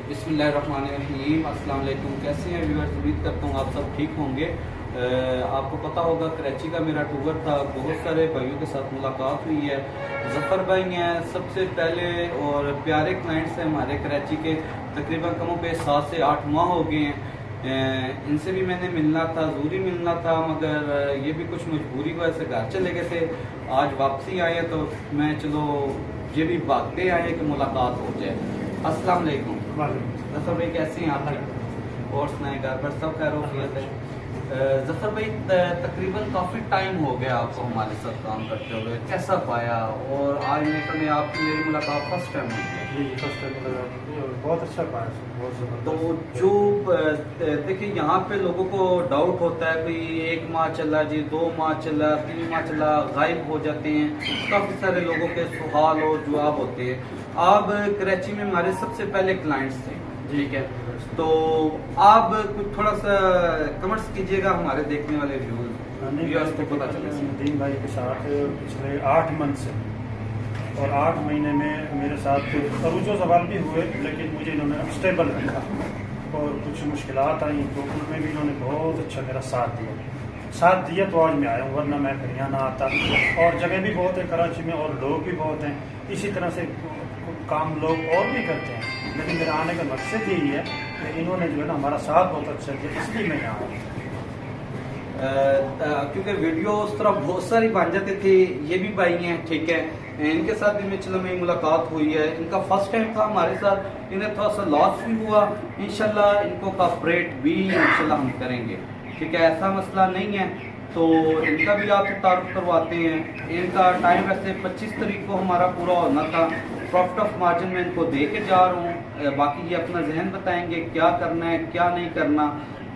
बिस्मिल्लाहिर्रहमानिर्रहीम, अस्सलाम वालेकुम। कैसे हैं व्यूअर्स? उम्मीद करता हूँ आप सब ठीक होंगे। आपको पता होगा कराची का मेरा टूर था, बहुत सारे भाइयों के साथ मुलाकात हुई है। ज़फ़र भाई हैं सबसे पहले और प्यारे क्लाइंट्स हैं हमारे कराची के, तकरीबन कमों पे 7 से 8 माह हो गए हैं। इनसे भी मैंने मिलना था, ज़रूरी मिलना था, मगर ये भी कुछ मजबूरी की वजह से घर चले गए थे। आज वापसी आए हैं तो मैं चलो ये भी भागते आए कि मुलाकात हो जाए। अस्सलाम वालेकुम। ज़फ़र भाई कैसे हैं आप? और सुनाए घर पर सब खैर खैरियत है? ज़फ़र भाई तकरीबन काफ़ी टाइम हो गया आपको हमारे साथ काम करते हुए, कैसा पाया? और आज मेरी आपकी मेरी मुलाकात फर्स्ट टाइम हुई है। जी फर्स्ट टाइम बहुत अच्छा पाया, बहुत तो ज़बरदस्त। जो देखिए यहाँ पे लोगों को डाउट होता है कि 1 माह चला जी, 2 माह चला, 3 माह चला, गायब हो जाते हैं। काफ़ी सारे लोगों के सवाल और जवाब होते हैं। आप कराची में हमारे सबसे पहले क्लाइंट्स थे, ठीक है? तो आप कुछ थोड़ा सा कमेंट्स कीजिएगा हमारे देखने वाले व्यूअर्स को पता चले। नदीम भाई के साथ पिछले 8 मंथ से और 8 महीने में मेरे साथ अरूजो सवाल भी हुए, लेकिन मुझे इन्होंने स्टेबल रखा और कुछ मुश्किलात आई तो उनमें भी इन्होंने बहुत अच्छा मेरा साथ दिया तो आज मैं आया हूँ, वरना मैं कहीं ना आता। और जगह भी बहुत है कराची में और लोग भी बहुत हैं, इसी तरह से काम लोग और भी करते हैं, लेकिन मेरा आने का मकसद यही है कि इन्होंने जो है ना हमारा साथ बहुत अच्छा किया, इसलिए मैं यहाँ आया। क्योंकि वीडियो उस तरह बहुत सारी बन जाती थी। ये भी भाई हैं, ठीक है, इनके साथ भी चलो मेरी मुलाकात हुई है। इनका फर्स्ट टाइम था हमारे साथ, इन्हें थोड़ा सा लॉस भी हुआ। इंशाल्लाह इनको कॉपरेट भी इंशाल्लाह हम करेंगे, ठीक है, ऐसा मसला नहीं है। तो इनका भी आपसे तारुफ करवाते हैं। इनका टाइम वैसे 25 तारीख को हमारा पूरा होना था। प्रॉफिट ऑफ मार्जिन में इनको दे के जा रहा हूँ, बाकी ये अपना जहन बताएंगे क्या करना है क्या नहीं करना।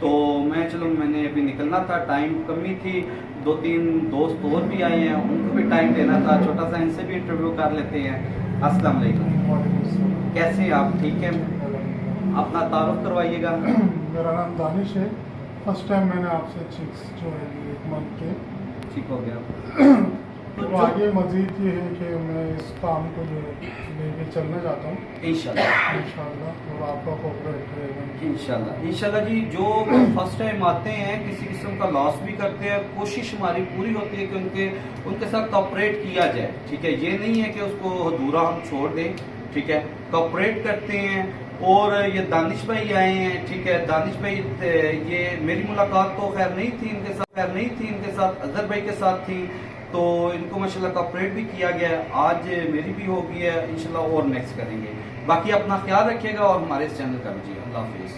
तो मैंने अभी निकलना था, टाइम कमी थी, 2-3 दोस्त और भी आए हैं, उनको भी टाइम देना था। छोटा सा इनसे भी इंटरव्यू कर लेते हैं। अस्सलाम वालेकुम, कैसे हैं आप? ठीक है, अपना तारुफ करवाइएगा। मेरा नाम दानिश है। फर्स्ट टाइम मैंने आपसे चिक्स जो है 1 मंथ के ठीक हो गया। तो आगे मजीद ये है कि मैं इस काम को जो लेके चलना चाहता हूँ इंशाल्लाह, और आपका कोऑपरेट करेगा इंशाल्लाह जी। जो फर्स्ट टाइम आते हैं किसी किस्म का लॉस भी करते हैं, कोशिश हमारी पूरी होती है कि उनके साथ कोऑपरेट किया जाए, ठीक है। ये नहीं है कि उसको अधूरा हम छोड़ दें, ठीक है, कोऑपरेट करते हैं। और ये दानिश भाई आए हैं, ठीक है, दानिश भाई ये मेरी मुलाकात तो खैर नहीं थी इनके साथ अजहर भाई के साथ थी, तो इनको माशाल्लाह कोऑपरेट भी किया गया। आज मेरी भी हो गई है, इंशाल्लाह और नेक्स्ट करेंगे। बाकी अपना ख्याल रखिएगा और हमारे इस चैनल का लीजिए। अल्लाह हाफिज़।